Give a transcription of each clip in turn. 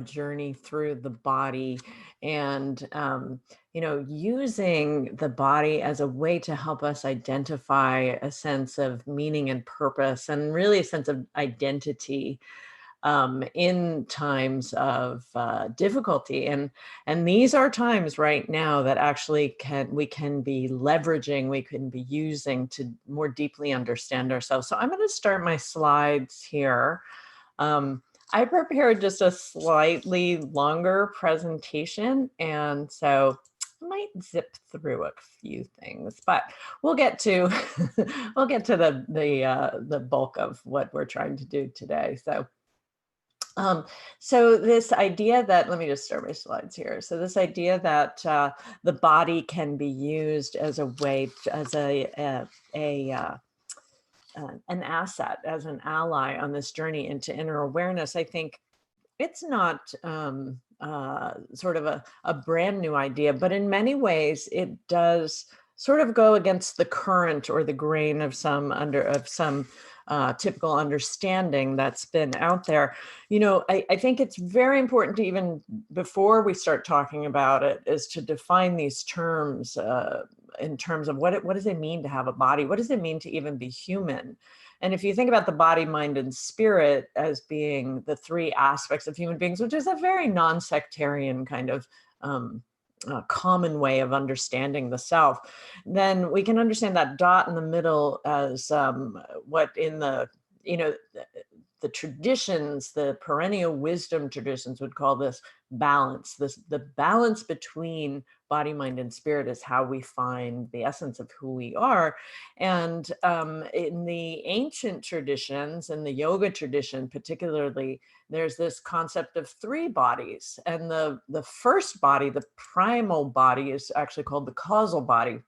journey through the body and using the body as a way to help us identify a sense of meaning and purpose and really a sense of identity in times of difficulty. And these are times right now that actually we can be leveraging, we can be using to more deeply understand ourselves. So I'm going to start my slides here. I prepared just a slightly longer presentation, and so I might zip through a few things, but we'll get to we'll get to the bulk of what we're trying to do today. So this idea that, let me just start my slides here. So this idea that the body can be used as a way, as an asset, as an ally on this journey into inner awareness, I think it's not sort of a brand new idea, but in many ways it does sort of go against the current or the grain of some typical understanding that's been out there. I think it's very important to, even before we start talking about it, is to define these terms in terms of what does it mean to have a body? What does it mean to even be human? And if you think about the body, mind, and spirit as being the three aspects of human beings, which is a very non-sectarian kind of common way of understanding the self, then we can understand that dot in the middle as what in the traditions, the perennial wisdom traditions would call this balance. The balance between body, mind, and spirit is how we find the essence of who we are. And in the ancient traditions, in the yoga tradition particularly, there's this concept of three bodies. And the first body, the primal body, is actually called the causal body.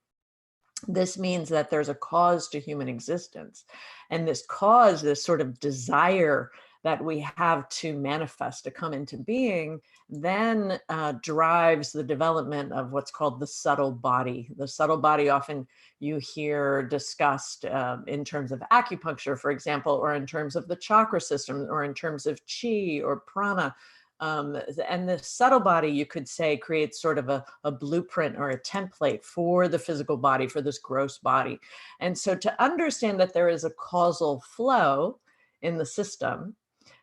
This means that there's a cause to human existence. And this cause, this sort of desire that we have to manifest, to come into being, then drives the development of what's called the subtle body. The subtle body often you hear discussed in terms of acupuncture, for example, or in terms of the chakra system, or in terms of chi or prana. And the subtle body, you could say, creates sort of a blueprint or a template for the physical body, for this gross body. And so to understand that there is a causal flow in the system,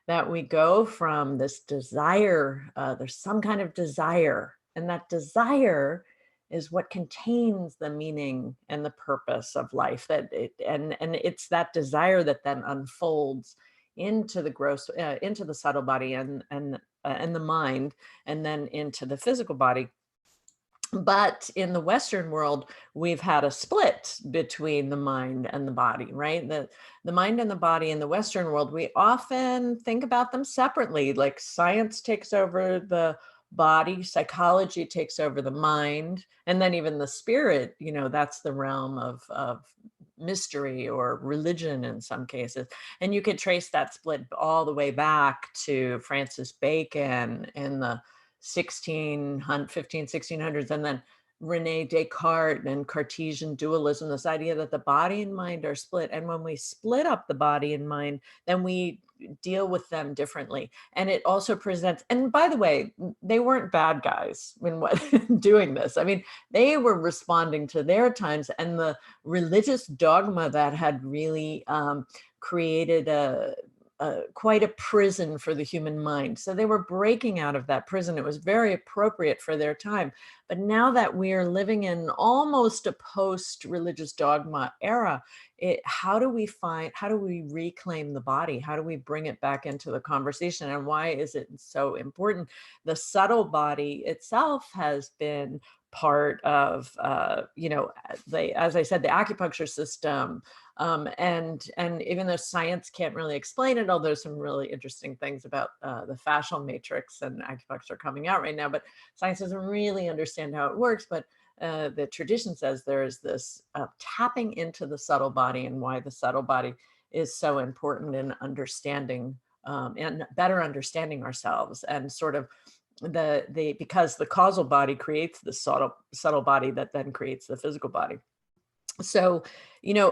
that we go from this desire, there's some kind of desire, and that desire is what contains the meaning and the purpose of life. And it's that desire that then unfolds into the gross, into the subtle body and the mind, and then into the physical body. But in the Western world, we've had a split between the mind and the body, right? The mind and the body in the Western world, we often think about them separately, like science takes over the body, psychology takes over the mind, and then even the spirit, that's the realm of mystery or religion in some cases. And you could trace that split all the way back to Francis Bacon in the 1600s, and then Rene Descartes and Cartesian dualism, this idea that the body and mind are split. And when we split up the body and mind, then we deal with them differently. And it also presents, and by the way, they weren't bad guys when doing this. I mean, they were responding to their times and the religious dogma that had really created quite a prison for the human mind. So they were breaking out of that prison. It was very appropriate for their time. But now that we are living in almost a post-religious dogma era, how do we reclaim the body? How do we bring it back into the conversation? And why is it so important? The subtle body itself has been part of, as I said, the acupuncture system. And even though science can't really explain it, although there's some really interesting things about the fascial matrix and acupuncture coming out right now, but science doesn't really understand how it works. But the tradition says there is this tapping into the subtle body, and why the subtle body is so important in understanding and better understanding ourselves, and sort of because the causal body creates the subtle body that then creates the physical body. So,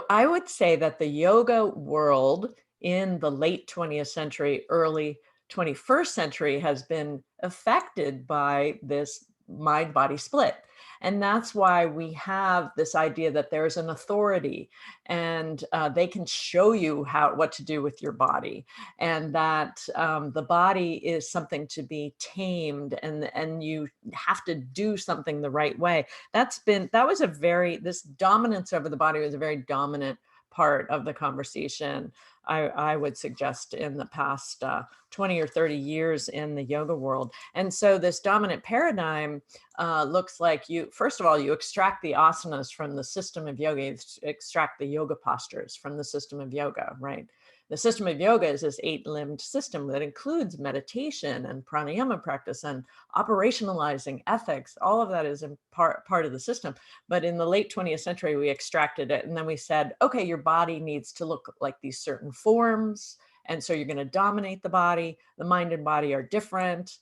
I would say that the yoga world in the late 20th century, early 21st century has been affected by this mind-body split. And that's why we have this idea that there's an authority, and they can show you what to do with your body, and that the body is something to be tamed, and you have to do something the right way. This dominance over the body was a very dominant part of the conversation, I would suggest, in the past 20 or 30 years in the yoga world. And so this dominant paradigm looks like, first of all, you extract the asanas from the system of yoga, you extract the yoga postures from the system of yoga, right? The system of yoga is this 8-limbed system that includes meditation and pranayama practice and operationalizing ethics. All of that is part of the system. But in the late 20th century, we extracted it. And then we said, okay, your body needs to look like these certain forms. And so you're going to dominate the body. The mind and body are different.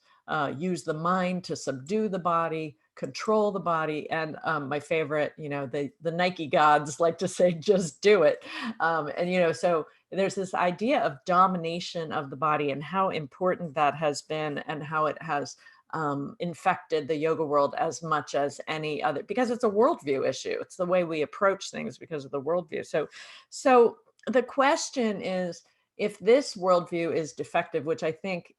Use the mind to subdue the body, control the body. And my favorite, the Nike gods like to say, just do it. So there's this idea of domination of the body and how important that has been, and how it has infected the yoga world as much as any other, because it's a worldview issue. It's the way we approach things because of the worldview. So the question is, if this worldview is defective, which I think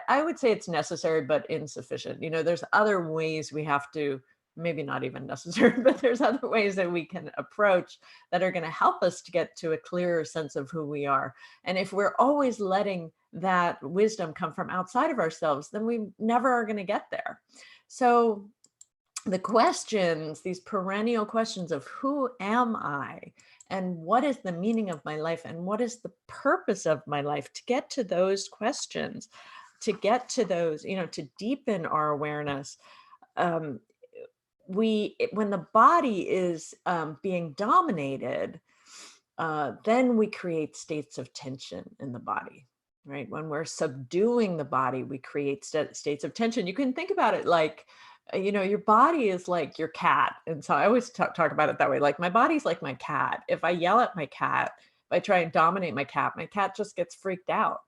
I would say it's necessary, but insufficient. There's other ways we have to, maybe not even necessary, but there's other ways that we can approach that are going to help us to get to a clearer sense of who we are. And if we're always letting that wisdom come from outside of ourselves, then we never are going to get there. So the questions, these perennial questions of who am I, and what is the meaning of my life, and what is the purpose of my life, to get to those questions, to get to those, to deepen our awareness. When the body is being dominated, then we create states of tension in the body, right? When we're subduing the body, we create states of tension. You can think about it like, your body is like your cat. And so I always talk about it that way. Like, my body's like my cat. If I yell at my cat, if I try and dominate my cat just gets freaked out,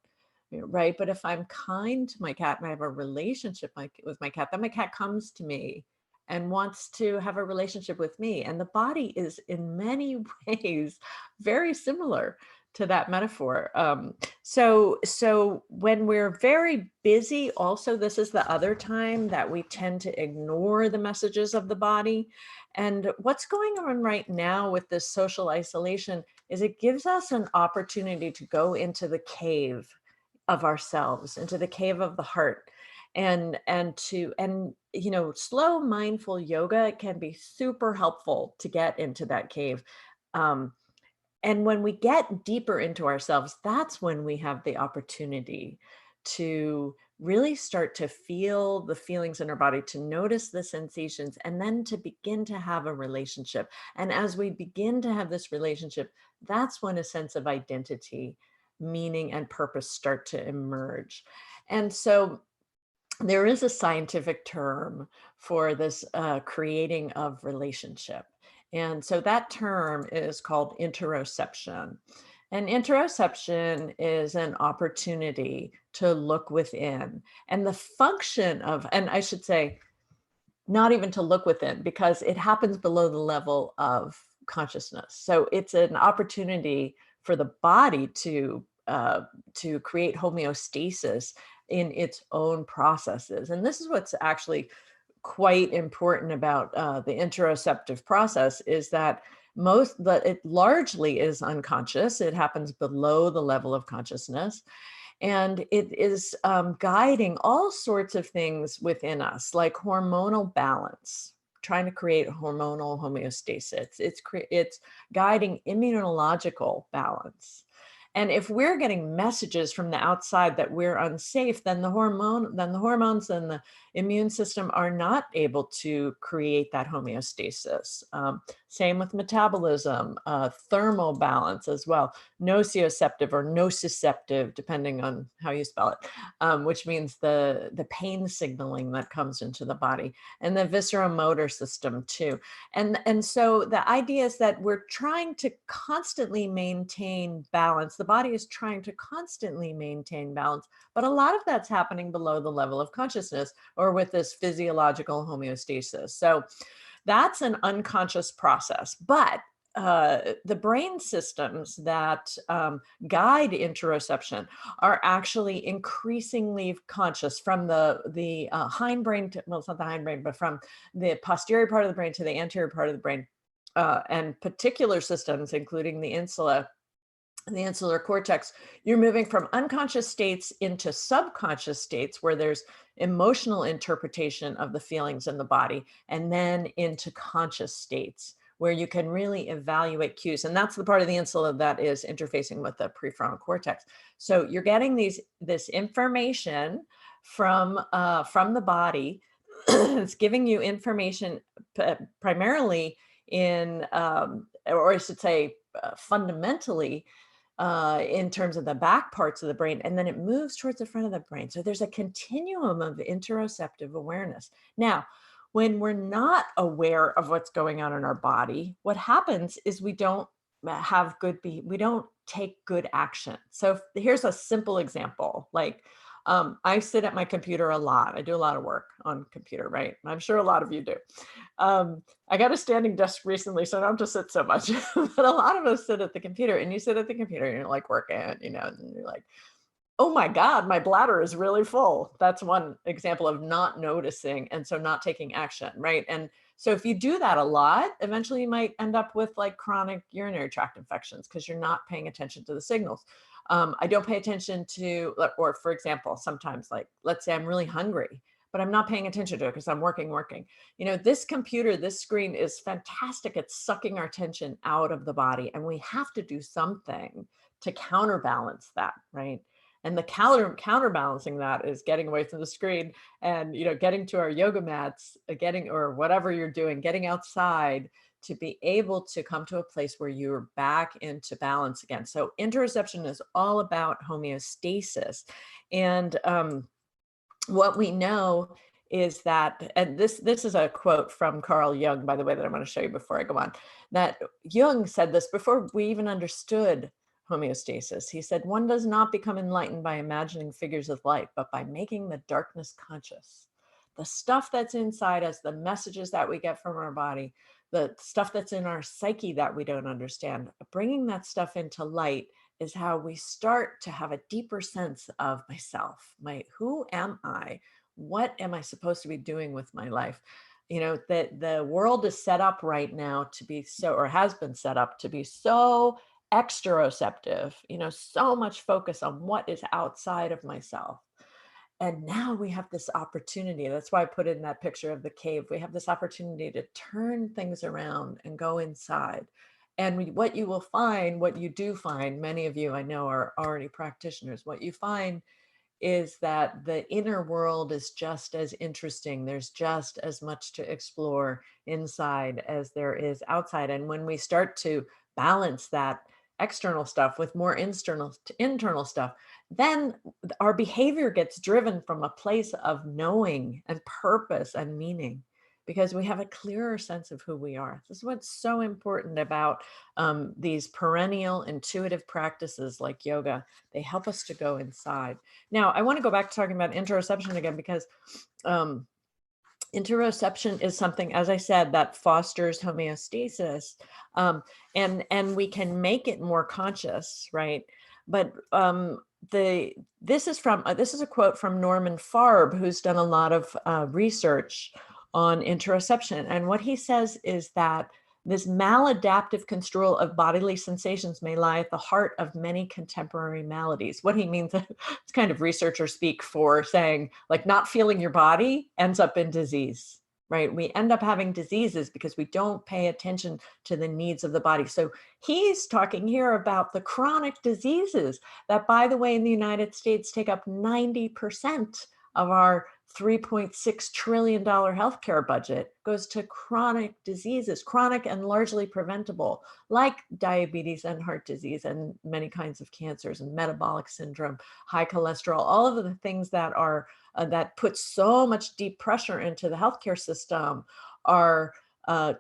right? But if I'm kind to my cat and I have a relationship with my cat, then my cat comes to me and wants to have a relationship with me. And the body is in many ways very similar to that metaphor. So when we're very busy, also, this is the other time that we tend to ignore the messages of the body. And what's going on right now with this social isolation is it gives us an opportunity to go into the cave of ourselves, into the cave of the heart. And slow mindful yoga can be super helpful to get into that cave. And when we get deeper into ourselves, that's when we have the opportunity to really start to feel the feelings in our body, to notice the sensations, and then to begin to have a relationship. And as we begin to have this relationship, that's when a sense of identity, meaning, and purpose start to emerge. And so there is a scientific term for this creating of relationship. And so that term is called interoception. And interoception is an opportunity to look within. And the function of, and I should say, not even to look within, because it happens below the level of consciousness. So it's an opportunity for the body to create homeostasis in its own processes. And this is what's actually quite important about the interoceptive process, is that it largely is unconscious. It happens below the level of consciousness. And it is guiding all sorts of things within us, like hormonal balance, trying to create hormonal homeostasis. It's guiding immunological balance. And if we're getting messages from the outside that we're unsafe, then the hormones and the immune system are not able to create that homeostasis. Same with metabolism, thermal balance as well, nocioceptive or nociceptive, depending on how you spell it, which means the pain signaling that comes into the body, and the visceromotor system too. And so the idea is that we're trying to constantly maintain balance. The body is trying to constantly maintain balance, but a lot of that's happening below the level of consciousness or with this physiological homeostasis. So that's an unconscious process, but the brain systems that guide interoception are actually increasingly conscious from the hindbrain to, well, it's not the hindbrain, but from the posterior part of the brain to the anterior part of the brain, and particular systems, including the insula, the insular cortex. You're moving from unconscious states into subconscious states where there's emotional interpretation of the feelings in the body, and then into conscious states where you can really evaluate cues. And that's the part of the insula that is interfacing with the prefrontal cortex. So you're getting this information from the body. It's giving you information primarily in, or I should say, fundamentally, in terms of the back parts of the brain, and then it moves towards the front of the brain. So there's a continuum of interoceptive awareness. Now, when we're not aware of what's going on in our body, what happens is we don't we don't take good action. So here's a simple example. Like, I sit at my computer a lot. I do a lot of work on computer, right? I'm sure a lot of you do. I got a standing desk recently, so I don't have to sit so much, but a lot of us sit at the computer, and you sit at the computer and you're like working, you know, and you're like, oh my God, my bladder is really full. That's one example of not noticing, and so not taking action, right? And so if you do that a lot, eventually you might end up with like chronic urinary tract infections because you're not paying attention to the signals. I don't pay attention to, or for example, sometimes, like, let's say I'm really hungry, but I'm not paying attention to it because I'm working. You know, this computer, this screen is fantastic at sucking our attention out of the body, and we have to do something to counterbalance that, right? And the counterbalancing that is getting away from the screen and, you know, getting to our yoga mats, or whatever you're doing, getting outside to be able to come to a place where you're back into balance again. So interoception is all about homeostasis. And what we know is that, and this is a quote from Carl Jung, by the way, that I'm going to show you before I go on, that Jung said this before we even understood homeostasis. He said, one does not become enlightened by imagining figures of light, but by making the darkness conscious. The stuff that's inside us, the messages that we get from our body, the stuff that's in our psyche that we don't understand, bringing that stuff into light is how we start to have a deeper sense of myself. Who am I? What am I supposed to be doing with my life? You know, that the world is set up right now to be so, or has been set up to be so exteroceptive, you know, so much focus on what is outside of myself. And now we have this opportunity. That's why I put in that picture of the cave. We have this opportunity to turn things around and go inside. And what you will find, what you do find, many of you I know are already practitioners, what you find is that the inner world is just as interesting. There's just as much to explore inside as there is outside. And when we start to balance that external stuff with more internal stuff, then our behavior gets driven from a place of knowing and purpose and meaning, because we have a clearer sense of who we are. This is what's so important about these perennial intuitive practices like yoga. They help us to go inside. Now, I want to go back to talking about interoception again, because interoception is something, as I said, that fosters homeostasis, and we can make it more conscious, right? But this is a quote from Norman Farb, who's done a lot of research on interoception, and what he says is that this maladaptive control of bodily sensations may lie at the heart of many contemporary maladies. What he means, it's kind of researcher speak for saying, like, not feeling your body ends up in disease, right? We end up having diseases because we don't pay attention to the needs of the body. So he's talking here about the chronic diseases that, by the way, in the United States take up 90% of our $3.6 trillion healthcare budget goes to chronic diseases, chronic and largely preventable, like diabetes and heart disease and many kinds of cancers and metabolic syndrome, high cholesterol, all of the things that are that put so much deep pressure into the healthcare system are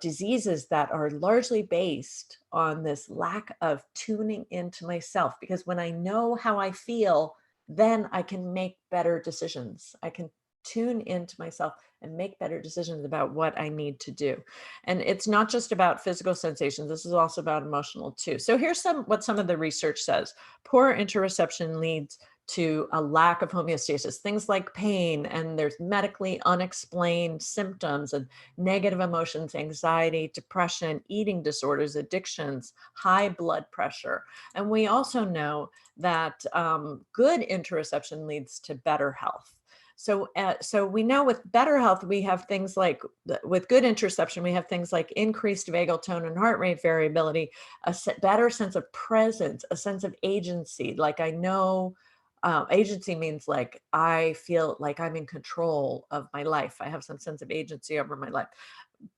diseases that are largely based on this lack of tuning into myself. Because when I know how I feel, then I can make better decisions. I can tune into myself and make better decisions about what I need to do. And it's not just about physical sensations. This is also about emotional too. So here's what some of the research says. Poor interoception leads to a lack of homeostasis, things like pain, and there's medically unexplained symptoms and negative emotions, anxiety, depression, eating disorders, addictions, high blood pressure. And we also know that good interoception leads to better health. So we know with better health, we have things like, with good interoception, we have things like increased vagal tone and heart rate variability, a better sense of presence, a sense of agency. Like I know, agency means like I feel like I'm in control of my life. I have some sense of agency over my life.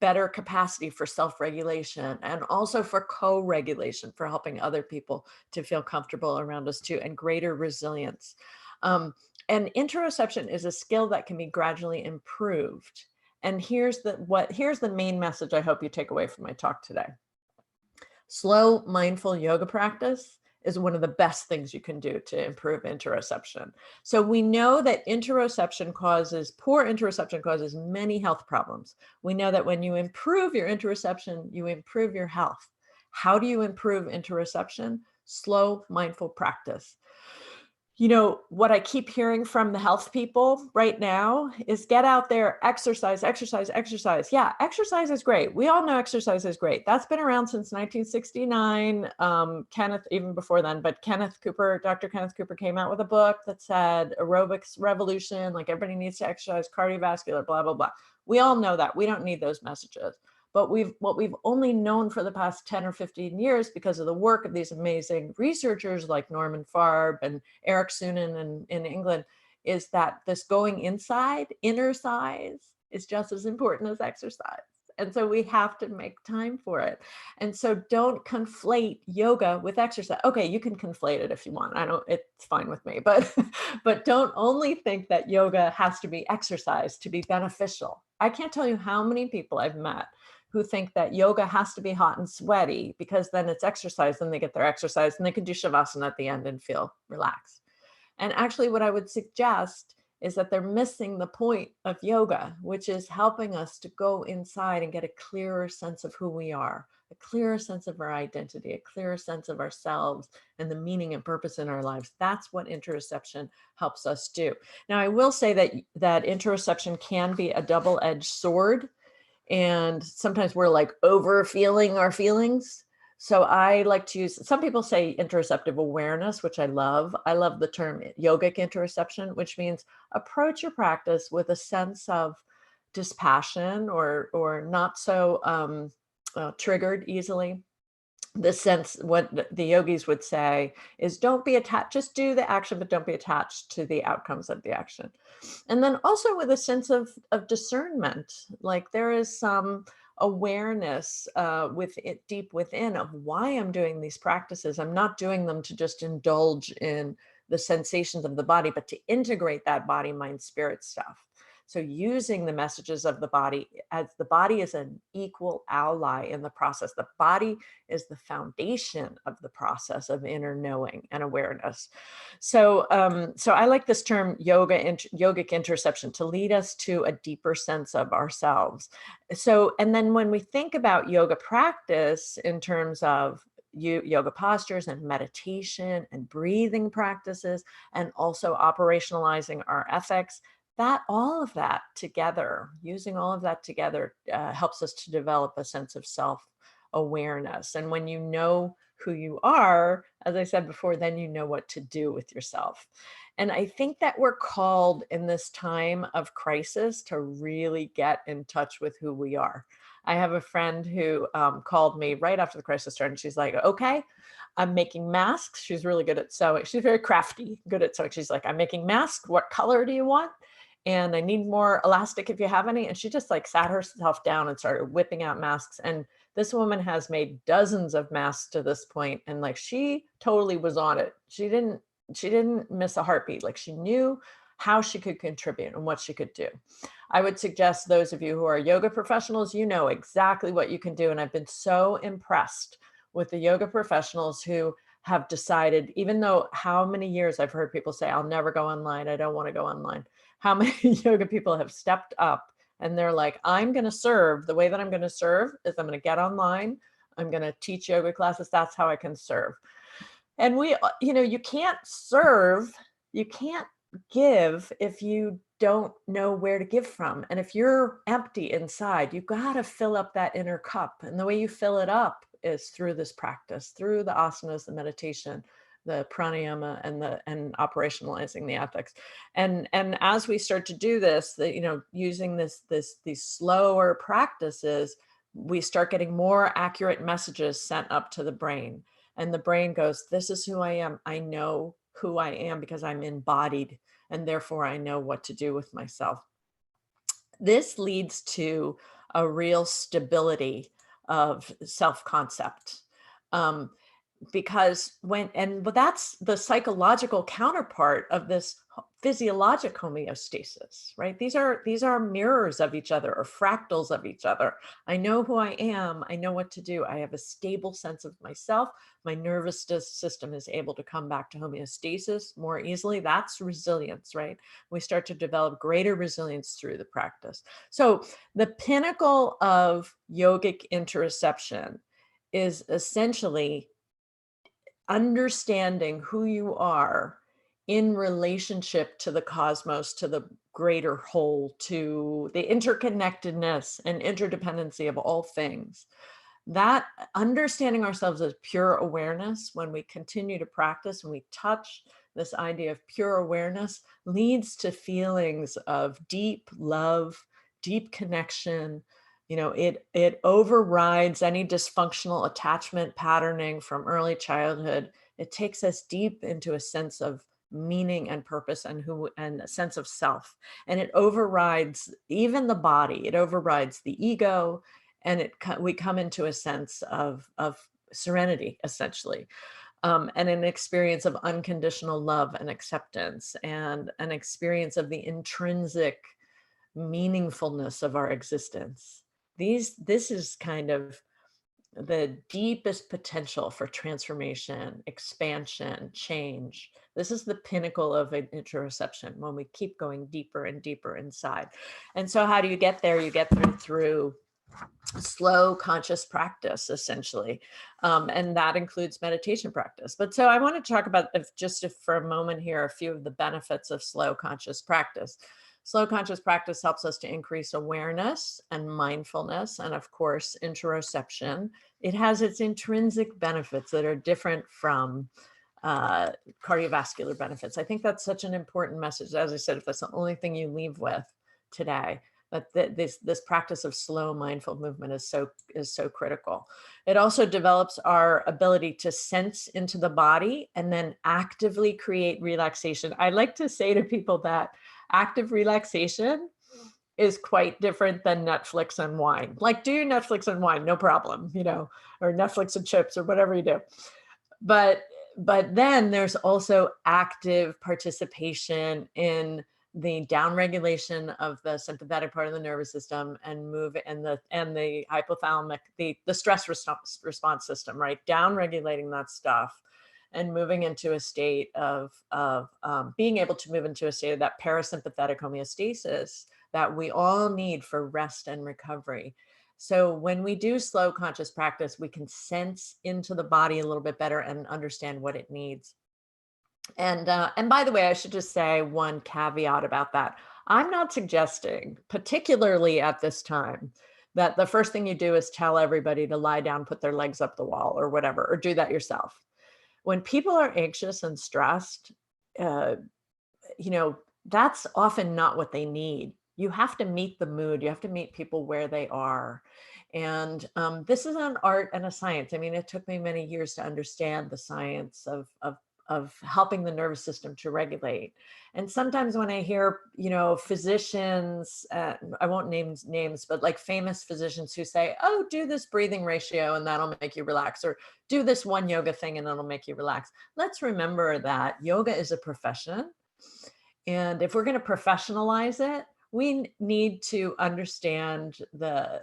Better capacity for self-regulation and also for co-regulation, for helping other people to feel comfortable around us too, and greater resilience. And interoception is a skill that can be gradually improved. And here's the main message I hope you take away from my talk today. Slow, mindful yoga practice is one of the best things you can do to improve interoception. So we know that poor interoception causes many health problems. We know that when you improve your interoception, you improve your health. How do you improve interoception? Slow, mindful practice. You know, what I keep hearing from the health people right now is get out there, exercise, exercise, exercise. Yeah, exercise is great. We all know exercise is great. That's been around since 1969. Kenneth, even before then, but Dr. Kenneth Cooper came out with a book that said aerobics revolution, like everybody needs to exercise, cardiovascular, blah, blah, blah. We all know that. We don't need those messages. But what we've only known for the past 10 or 15 years because of the work of these amazing researchers like Norman Farb and Eric Sunan in England is that this going inside, inner size, is just as important as exercise. And so we have to make time for it. And so don't conflate yoga with exercise. Okay, you can conflate it if you want. It's fine with me, but don't only think that yoga has to be exercise to be beneficial. I can't tell you how many people I've met who think that yoga has to be hot and sweaty because then it's exercise and they get their exercise and they can do shavasana at the end and feel relaxed. And actually what I would suggest is that they're missing the point of yoga, which is helping us to go inside and get a clearer sense of who we are, a clearer sense of our identity, a clearer sense of ourselves and the meaning and purpose in our lives. That's what interoception helps us do. Now, I will say that interoception can be a double-edged sword. And sometimes we're like over feeling our feelings. So I like to use, some people say interoceptive awareness, which I love. I love the term yogic interoception, which means approach your practice with a sense of dispassion or not so triggered easily. The sense, what the yogis would say is don't be attached, just do the action, but don't be attached to the outcomes of the action. And then also with a sense of discernment, like there is some awareness deep within of why I'm doing these practices. I'm not doing them to just indulge in the sensations of the body, but to integrate that body, mind, spirit stuff. So using the messages of the body, as the body is an equal ally in the process. The body is the foundation of the process of inner knowing and awareness. So, so I like this term yogic interception, to lead us to a deeper sense of ourselves. So, and then when we think about yoga practice in terms of yoga postures and meditation and breathing practices, and also operationalizing our ethics, all of that together, using all of that together helps us to develop a sense of self-awareness. And when you know who you are, as I said before, then you know what to do with yourself. And I think that we're called in this time of crisis to really get in touch with who we are. I have a friend who called me right after the crisis started, and she's like, okay, I'm making masks. She's really good at sewing. She's very crafty, good at sewing. She's like, I'm making masks. What color do you want? and I need more elastic if you have any. And she just like sat herself down and started whipping out masks. And this woman has made dozens of masks to this point, and like she totally was on it. She didn't miss a heartbeat. Like she knew how she could contribute and what she could do. I would suggest those of you who are yoga professionals, you know exactly what you can do. And I've been so impressed with the yoga professionals who have decided, even though how many years I've heard people say, I'll never go online, I don't want to go online. How many yoga people have stepped up and they're like, I'm going to serve. The way that I'm going to serve is I'm going to get online. I'm going to teach yoga classes. That's how I can serve. And you can't serve, you can't give if you don't know where to give from. And if you're empty inside, you've got to fill up that inner cup. And the way you fill it up is through this practice, through the asanas, the meditation, the pranayama, and operationalizing the ethics. And as we start to do this, using these slower practices, we start getting more accurate messages sent up to the brain. And the brain goes, this is who I am. I know who I am because I'm embodied, and therefore I know what to do with myself. This leads to a real stability of self-concept. Because but that's the psychological counterpart of this physiologic homeostasis, right? These are mirrors of each other, or fractals of each other. I know who I am. I know what to do. I have a stable sense of myself. My nervous system is able to come back to homeostasis more easily. That's resilience, right? We start to develop greater resilience through the practice. So the pinnacle of yogic interoception is essentially understanding who you are in relationship to the cosmos, to the greater whole, to the interconnectedness and interdependency of all things. That understanding ourselves as pure awareness, when we continue to practice and we touch this idea of pure awareness, leads to feelings of deep love, deep connection. It overrides any dysfunctional attachment patterning from early childhood. It takes us deep into a sense of meaning and purpose and a sense of self. And it overrides even the body. It overrides the ego, and we come into a sense of serenity, essentially, and an experience of unconditional love and acceptance, and an experience of the intrinsic meaningfulness of our existence. This is kind of the deepest potential for transformation, expansion, change. This is the pinnacle of an interoception, when we keep going deeper and deeper inside. And so how do you get there? You get through slow conscious practice, essentially. And that includes meditation practice. But so I want to talk about, for a moment here, a few of the benefits of slow conscious practice. Slow conscious practice helps us to increase awareness and mindfulness, and of course, interoception. It has its intrinsic benefits that are different from cardiovascular benefits. I think that's such an important message. As I said, if that's the only thing you leave with today, that this practice of slow mindful movement is so critical. It also develops our ability to sense into the body and then actively create relaxation. I like to say to people that active relaxation is quite different than Netflix and wine. Like, do Netflix and wine, no problem, or Netflix and chips, or whatever you do. But then there's also active participation in the downregulation of the sympathetic part of the nervous system, and the hypothalamic, the stress response system, right? Downregulating that stuff and moving into a state of being able to move into a state of that parasympathetic homeostasis that we all need for rest and recovery. So when we do slow conscious practice, we can sense into the body a little bit better and understand what it needs. And by the way, I should just say one caveat about that. I'm not suggesting, particularly at this time, that the first thing you do is tell everybody to lie down, put their legs up the wall, or whatever, or do that yourself. When people are anxious and stressed, that's often not what they need. You have to meet the mood. You have to meet people where they are. And this is an art and a science. I mean, it took me many years to understand the science of of helping the nervous system to regulate. And sometimes when I hear, physicians, I won't name names, but like famous physicians who say, oh, do this breathing ratio and that'll make you relax, or do this one yoga thing and it'll make you relax. Let's remember that yoga is a profession. And if we're going to professionalize it, we need to understand the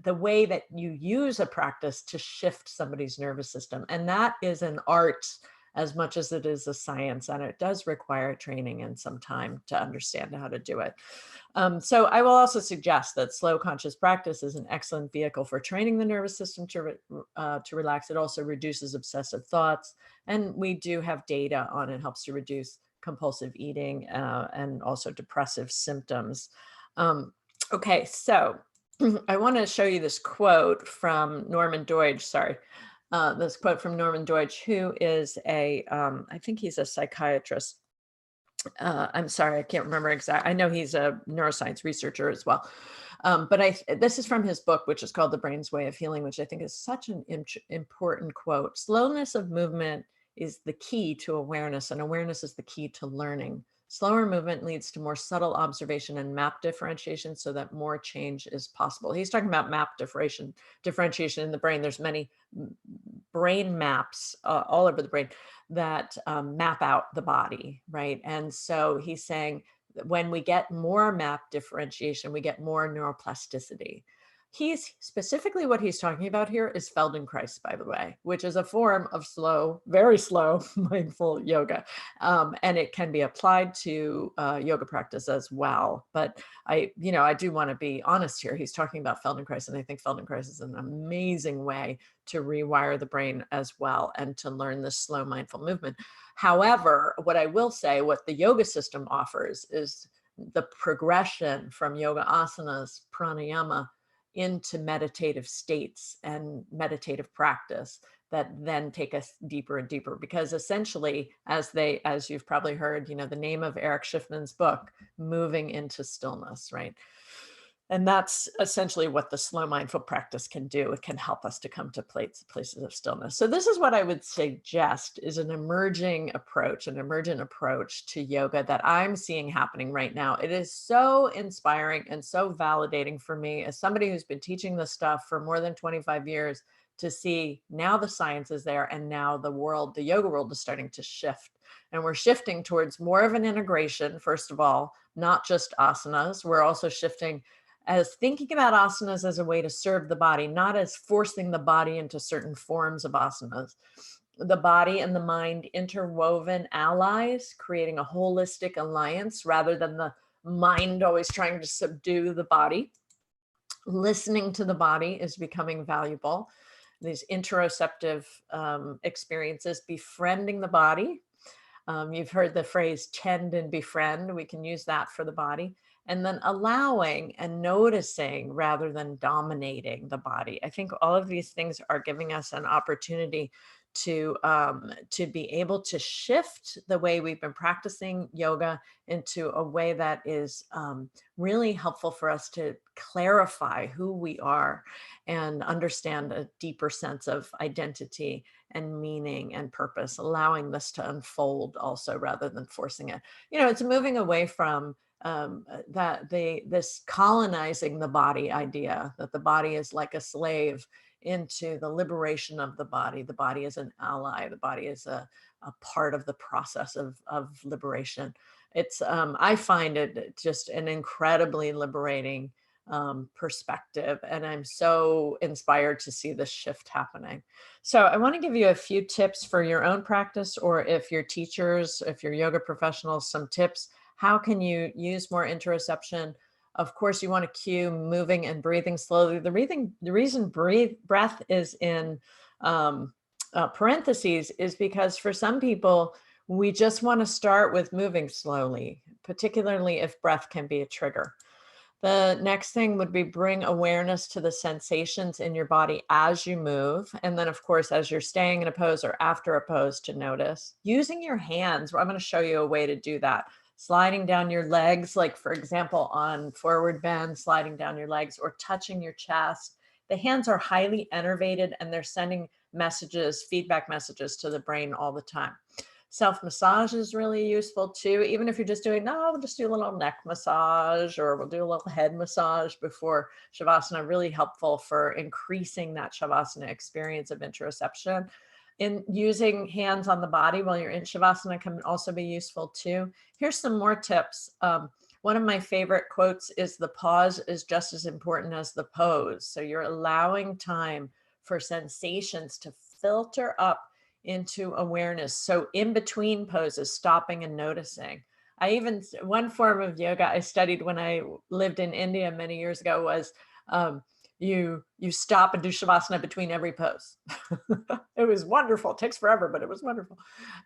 way that you use a practice to shift somebody's nervous system. And that is an art as much as it is a science. And it does require training and some time to understand how to do it. So I will also suggest that slow conscious practice is an excellent vehicle for training the nervous system to relax. It also reduces obsessive thoughts. And we do have data on it, helps to reduce compulsive eating and also depressive symptoms. Okay, so I want to show you this quote from Norman Doidge. This quote from Norman Doidge, who is I think he's a psychiatrist. I'm sorry, I can't remember exactly. I know he's a neuroscience researcher as well. But this is from his book, which is called The Brain's Way of Healing, which I think is such an important quote. Slowness of movement is the key to awareness, and awareness is the key to learning. Slower movement leads to more subtle observation and map differentiation so that more change is possible. He's talking about map differentiation in the brain. There's many brain maps all over the brain that map out the body, right? And so he's saying that when we get more map differentiation, we get more neuroplasticity. Specifically what he's talking about here is Feldenkrais, by the way, which is a form of slow, very slow mindful yoga. And it can be applied to yoga practice as well. But I do want to be honest here. He's talking about Feldenkrais, and I think Feldenkrais is an amazing way to rewire the brain as well and to learn this slow mindful movement. However, what I will say, what the yoga system offers is the progression from yoga asanas, pranayama, into meditative states and meditative practice that then take us deeper and deeper, because essentially, as you've probably heard, the name of Eric Schiffman's book, Moving into Stillness, right? And that's essentially what the slow mindful practice can do. It can help us to come to places of stillness. So this is what I would suggest is an emergent approach to yoga that I'm seeing happening right now. It is so inspiring and so validating for me as somebody who's been teaching this stuff for more than 25 years to see now the science is there, and now the yoga world is starting to shift. And we're shifting towards more of an integration, first of all, not just asanas. We're also shifting as thinking about asanas as a way to serve the body, not as forcing the body into certain forms of asanas. The body and the mind interwoven allies, creating a holistic alliance rather than the mind always trying to subdue the body. Listening to the body is becoming valuable. These interoceptive experiences, befriending the body. You've heard the phrase tend and befriend. We can use that for the body. And then allowing and noticing rather than dominating the body. I think all of these things are giving us an opportunity to be able to shift the way we've been practicing yoga into a way that is really helpful for us to clarify who we are and understand a deeper sense of identity and meaning and purpose, allowing this to unfold also rather than forcing it. It's moving away from this colonizing the body idea, that the body is like a slave, into the liberation of the body. The body is an ally. The body is a part of the process of liberation. I find it just an incredibly liberating perspective, and I'm so inspired to see this shift happening. So I want to give you a few tips for your own practice, or if you're teachers, if you're yoga professionals, some tips. How can you use more interoception? Of course, you want to cue moving and breathing slowly. The reason breath is in parentheses is because for some people, we just want to start with moving slowly, particularly if breath can be a trigger. The next thing would be bring awareness to the sensations in your body as you move. And then, of course, as you're staying in a pose or after a pose, to notice. Using your hands, I'm going to show you a way to do that. Sliding down your legs, like for example, on forward bend, sliding down your legs or touching your chest. The hands are highly innervated and they're sending messages, feedback messages to the brain all the time. Self-massage is really useful too. Even if you're just doing, no, we'll just do a little neck massage, or we'll do a little head massage before Shavasana, really helpful for increasing that Shavasana experience of interoception. In using hands on the body while you're in Shavasana can also be useful too. Here's some more tips. One of my favorite quotes is, the pause is just as important as the pose. So you're allowing time for sensations to filter up into awareness. So in between poses, stopping and noticing. One form of yoga I studied when I lived in India many years ago was you stop and do Shavasana between every pose. It was wonderful. It takes forever, but it was wonderful.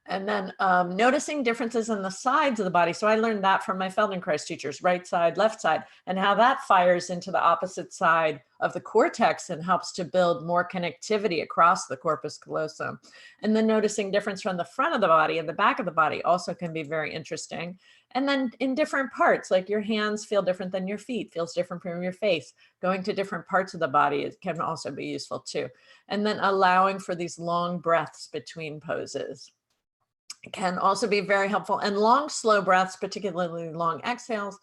And then noticing differences in the sides of the body. So I learned that from my Feldenkrais teachers, right side, left side, and how that fires into the opposite side of the cortex and helps to build more connectivity across the corpus callosum. And then noticing difference from the front of the body and the back of the body also can be very interesting. And then in different parts, like your hands feel different than your feet, feels different from your face. Going to different parts of the body can also be useful too. And then allowing for these long breaths between poses can also be very helpful. And long, slow breaths, particularly long exhales,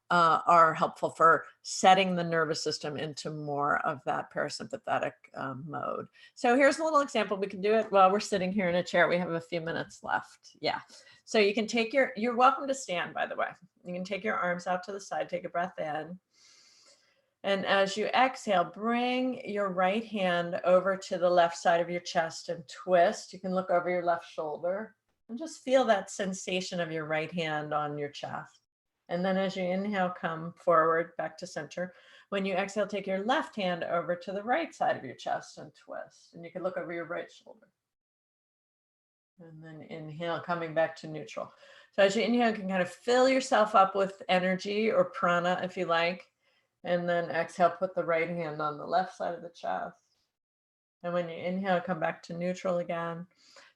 are helpful for setting the nervous system into more of that parasympathetic mode. So here's a little example. We can do it while we're sitting here in a chair. We have a few minutes left. Yeah. So you can take you're welcome to stand, by the way. You can take your arms out to the side, take a breath in. And as you exhale, bring your right hand over to the left side of your chest and twist. You can look over your left shoulder and just feel that sensation of your right hand on your chest. And then as you inhale, come forward back to center. When you exhale, take your left hand over to the right side of your chest and twist. And you can look over your right shoulder. And then inhale, coming back to neutral. So as you inhale, you can kind of fill yourself up with energy or prana if you like. And then exhale, put the right hand on the left side of the chest. And when you inhale, come back to neutral again.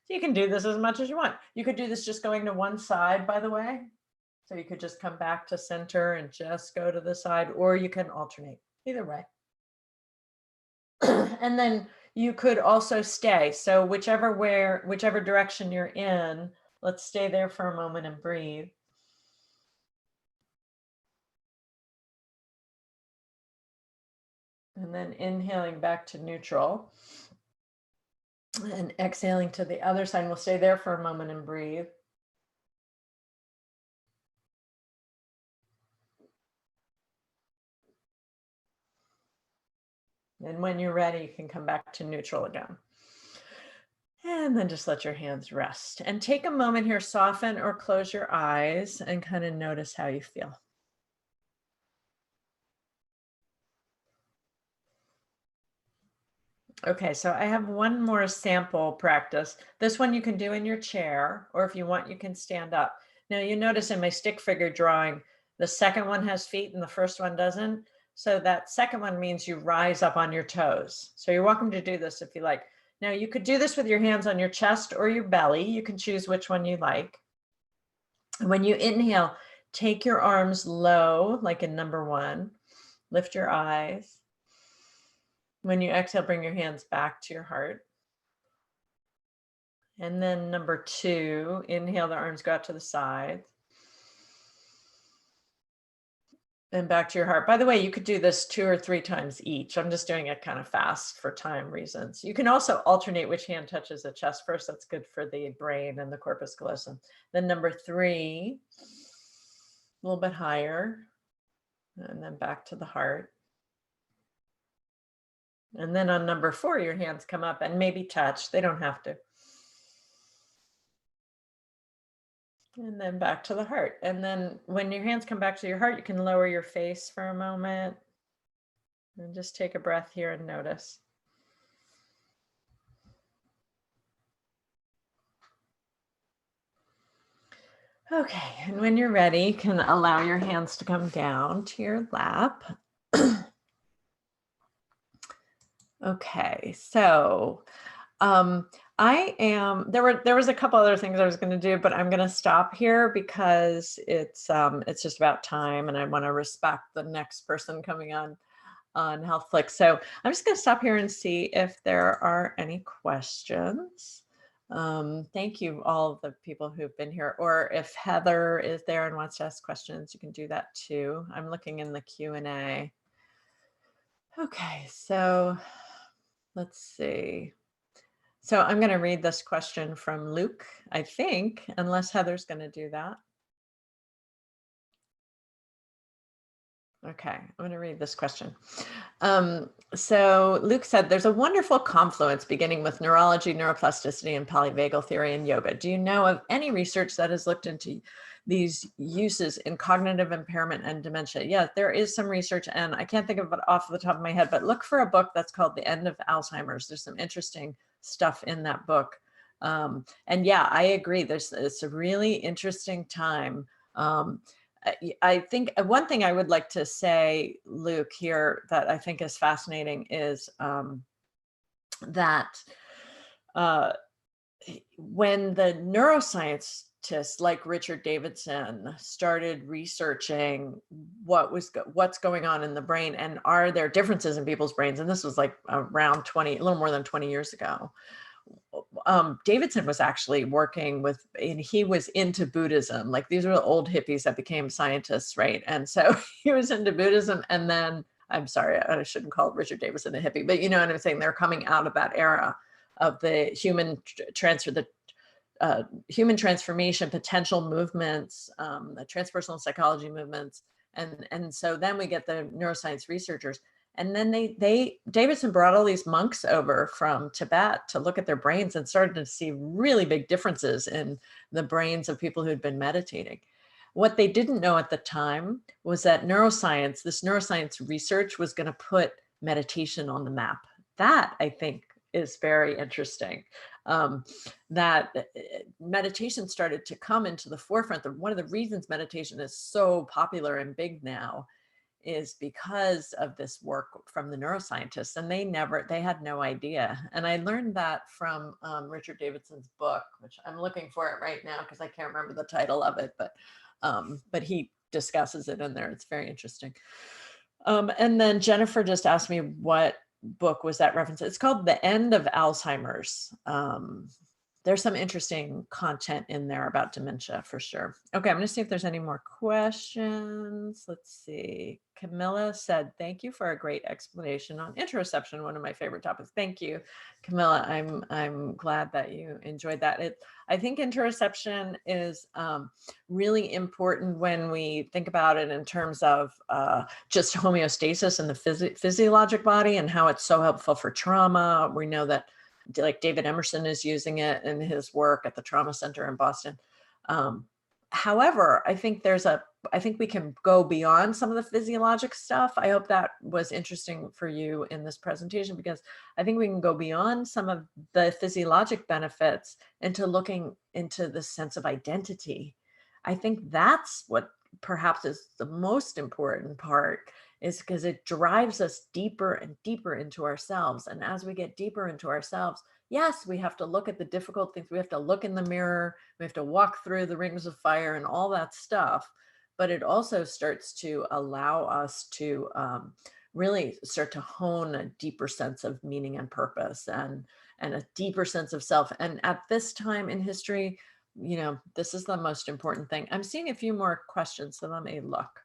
So you can do this as much as you want. You could do this just going to one side, by the way. So you could just come back to center and just go to the side, or you can alternate, either way. And then you could also stay. So whichever direction you're in, let's stay there for a moment and breathe. And then inhaling back to neutral. And exhaling to the other side. We'll stay there for a moment and breathe. And when you're ready, you can come back to neutral again. And then just let your hands rest. And take a moment here, soften or close your eyes and kind of notice how you feel. Okay, so I have one more sample practice. This one you can do in your chair, or if you want, you can stand up. Now you notice in my stick figure drawing, the second one has feet and the first one doesn't. So that second one means you rise up on your toes. So you're welcome to do this if you like. Now you could do this with your hands on your chest or your belly. You can choose which one you like. And when you inhale, take your arms low, like in number one. Lift your eyes. When you exhale, bring your hands back to your heart. And then number two, inhale, the arms go out to the side. And back to your heart. By the way, you could do this 2 or 3 times each. I'm just doing it kind of fast for time reasons. You can also alternate which hand touches the chest first. That's good for the brain and the corpus callosum. Then number 3, a little bit higher. And then back to the heart. And then on number 4, your hands come up and maybe touch. They don't have to. And then back to the heart. And then when your hands come back to your heart, you can lower your face for a moment. And just take a breath here and notice. Okay, and when you're ready, you can allow your hands to come down to your lap. Okay, so there was a couple other things I was going to do, but I'm going to stop here because it's just about time and I want to respect the next person coming on. on HealthFlix. So I'm just going to stop here and see if there are any questions. Thank you, all of the people who've been here. Or if Heather is there and wants to ask questions, you can do that too. I'm looking in the Q&A. Okay, so let's see. So I'm going to read this question from Luke, I think, unless Heather's going to do that. Okay, I'm going to read this question. So Luke said, there's a wonderful confluence beginning with neurology, neuroplasticity, and polyvagal theory in yoga. Do you know of any research that has looked into these uses in cognitive impairment and dementia? Yeah, there is some research, and I can't think of it off the top of my head, but look for a book that's called The End of Alzheimer's. There's some interesting stuff in that book. And yeah, I agree. It's a really interesting time. I think one thing I would like to say, Luke, here that I think is fascinating is that when the neuroscientists like Richard Davidson started researching what's going on in the brain and are there differences in people's brains, and this was like around a little more than 20 years ago, Davidson was actually working with, and he was into Buddhism. Like these were the old hippies that became scientists, right? And so he was into Buddhism. And then, I'm sorry, I shouldn't call Richard Davidson a hippie, but you know what I'm saying? They're coming out of that era of the human human transformation, potential movements, the transpersonal psychology movements. And so then we get the neuroscience researchers. And then Davidson brought all these monks over from Tibet to look at their brains and started to see really big differences in the brains of people who'd been meditating. What they didn't know at the time was that this neuroscience research was going to put meditation on the map. That, I think, is very interesting. That meditation started to come into the forefront. One of the reasons meditation is so popular and big now is because of this work from the neuroscientists, and they had no idea. And I learned that from Richard Davidson's book, which I'm looking for it right now because I can't remember the title of it, but he discusses it in there. It's very interesting. And then Jennifer just asked me what book was that reference. It's called The End of Alzheimer's. There's some interesting content in there about dementia for sure. Okay, I'm going to see if there's any more questions. Let's see. Camilla said, thank you for a great explanation on interoception, one of my favorite topics. Thank you, Camilla. I'm glad that you enjoyed that. I think interoception is really important when we think about it in terms of just homeostasis in the physiologic body and how it's so helpful for trauma. We know that like David Emerson is using it in his work at the Trauma Center in Boston. However, I think we can go beyond some of the physiologic stuff. I hope that was interesting for you in this presentation, because I think we can go beyond some of the physiologic benefits into looking into the sense of identity. I think that's what perhaps is the most important part, is because it drives us deeper and deeper into ourselves. And as we get deeper into ourselves, yes, we have to look at the difficult things. We have to look in the mirror. We have to walk through the rings of fire and all that stuff. But it also starts to allow us to really start to hone a deeper sense of meaning and purpose and a deeper sense of self. And at this time in history, this is the most important thing. I'm seeing a few more questions, so let me look.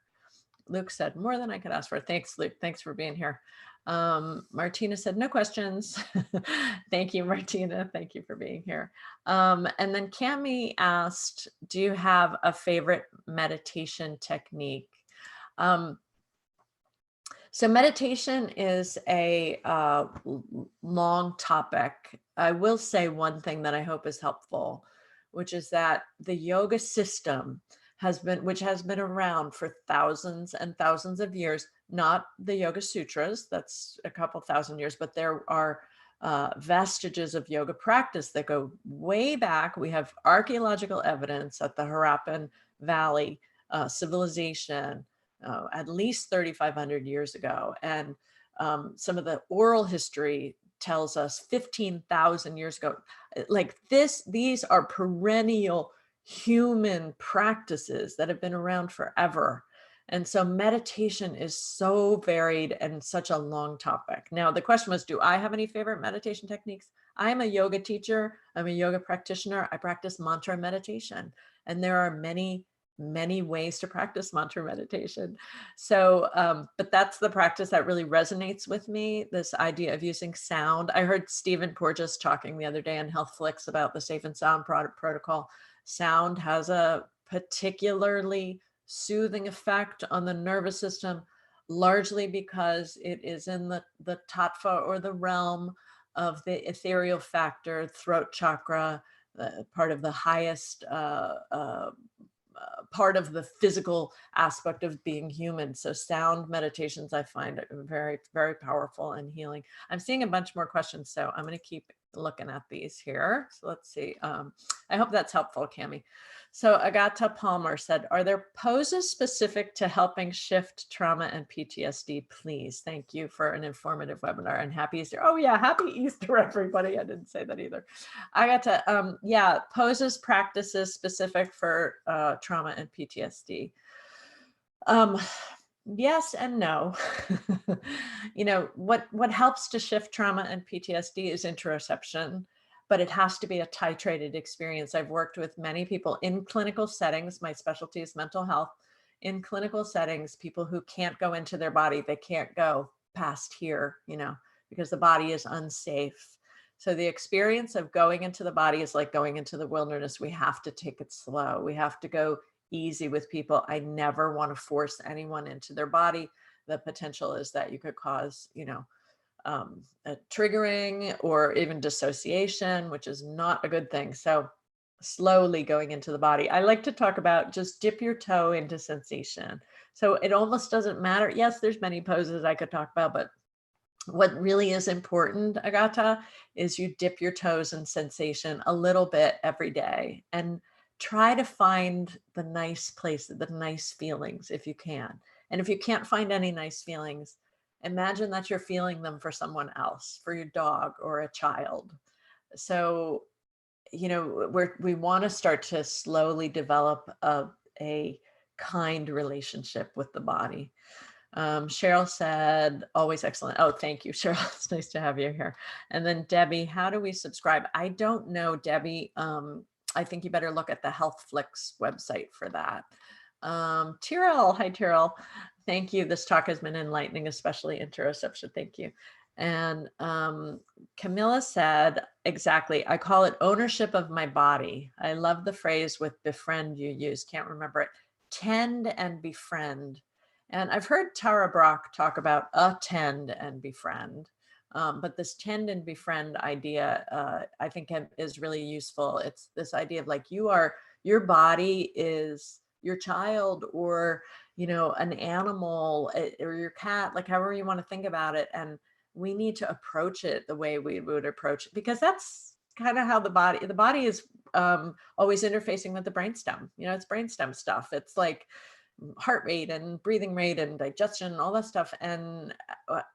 Luke said, more than I could ask for. Thanks, Luke. Thanks for being here. Martina said, no questions. Thank you, Martina. Thank you for being here. And then Cami asked, do you have a favorite meditation technique? So meditation is a long topic. I will say one thing that I hope is helpful, which is that the yoga system which has been around for thousands and thousands of years, not the Yoga Sutras, that's a couple thousand years, but there are vestiges of yoga practice that go way back. We have archaeological evidence at the Harappan Valley civilization at least 3,500 years ago. And some of the oral history tells us 15,000 years ago. Like these are perennial human practices that have been around forever. And so meditation is so varied and such a long topic. Now, the question was, do I have any favorite meditation techniques? I'm a yoga teacher. I'm a yoga practitioner. I practice mantra meditation. And there are many, many ways to practice mantra meditation. So, but that's the practice that really resonates with me, this idea of using sound. I heard Stephen Porges talking the other day on HealthFlix about the Safe and Sound protocol. Sound has a particularly soothing effect on the nervous system, largely because it is in the tattva, or the realm of the ethereal factor, throat chakra, part of the highest part of the physical aspect of being human. So sound meditations, I find very, very powerful and healing. I'm seeing a bunch more questions, so I'm going to keep looking at these here. So let's see. I hope that's helpful, Cami. So Agata Palmer said, are there poses specific to helping shift trauma and PTSD, please? Thank you for an informative webinar, and happy Easter. Oh yeah, happy Easter, everybody. I didn't say that either. Agata, yeah, poses, practices specific for trauma and PTSD. Yes and no. You know, what helps to shift trauma and PTSD is interoception, but it has to be a titrated experience. I've worked with many people in clinical settings. My specialty is mental health. In clinical settings, people who can't go into their body, they can't go past here, you know, because the body is unsafe. So the experience of going into the body is like going into the wilderness. We have to take it slow. We have to go easy with people. I never want to force anyone into their body. The potential is that you could cause, you know, a triggering or even dissociation, which is not a good thing. So slowly going into the body. I like to talk about just dip your toe into sensation. So it almost doesn't matter. Yes, there's many poses I could talk about, but what really is important, Agata, is you dip your toes in sensation a little bit every day and try to find the nice places, the nice feelings if you can. And if you can't find any nice feelings, imagine that you're feeling them for someone else, for your dog or a child. So, you know, we want to start to slowly develop a kind relationship with the body. Cheryl said, always excellent. Oh, thank you, Cheryl. It's nice to have you here. And then Debbie, how do we subscribe? I don't know, Debbie. I think you better look at the HealthFlix website for that. Tyrell, hi Tyrell. Thank you. This talk has been enlightening, especially interoception. Thank you. And Camilla said, exactly, I call it ownership of my body. I love the phrase with befriend you use, can't remember it. Tend and befriend. And I've heard Tara Brach talk about attend and befriend. But this tend and befriend idea, I think is really useful. It's this idea of like, your body is your child, or, you know, an animal, or your cat, like however you want to think about it. And we need to approach it the way we would approach it, because that's kind of how the body is always interfacing with the brainstem. You know, it's brainstem stuff. It's like heart rate and breathing rate and digestion and all that stuff. And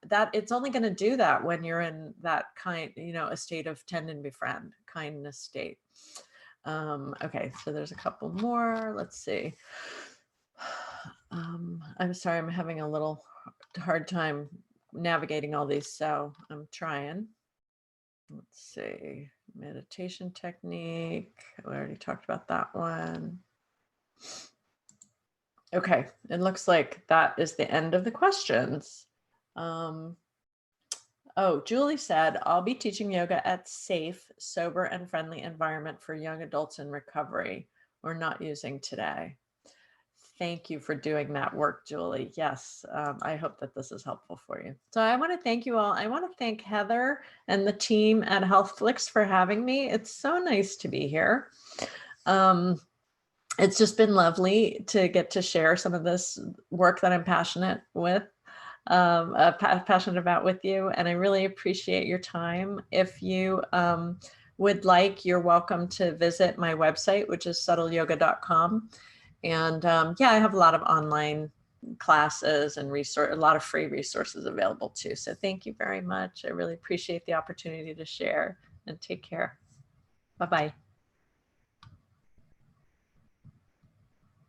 that it's only going to do that when you're in that kind, you know, a state of tend and befriend, kindness state. Okay, so there's a couple more. Let's see. I'm sorry, I'm having a little hard time navigating all these, so I'm trying. Let's see. Meditation technique. We already talked about that one. Okay, it looks like that is the end of the questions. Oh, Julie said, I'll be teaching yoga at safe, sober, and friendly environment for young adults in recovery. We're not using today. Thank you for doing that work, Julie. Yes, I hope that this is helpful for you. So I want to thank you all. I want to thank Heather and the team at HealthFlix for having me. It's so nice to be here. It's just been lovely to get to share some of this work that I'm passionate about with you. And I really appreciate your time. If you would like, you're welcome to visit my website, which is subtleyoga.com. And yeah, I have a lot of online classes and a lot of free resources available too. So thank you very much. I really appreciate the opportunity to share, and take care. Bye-bye.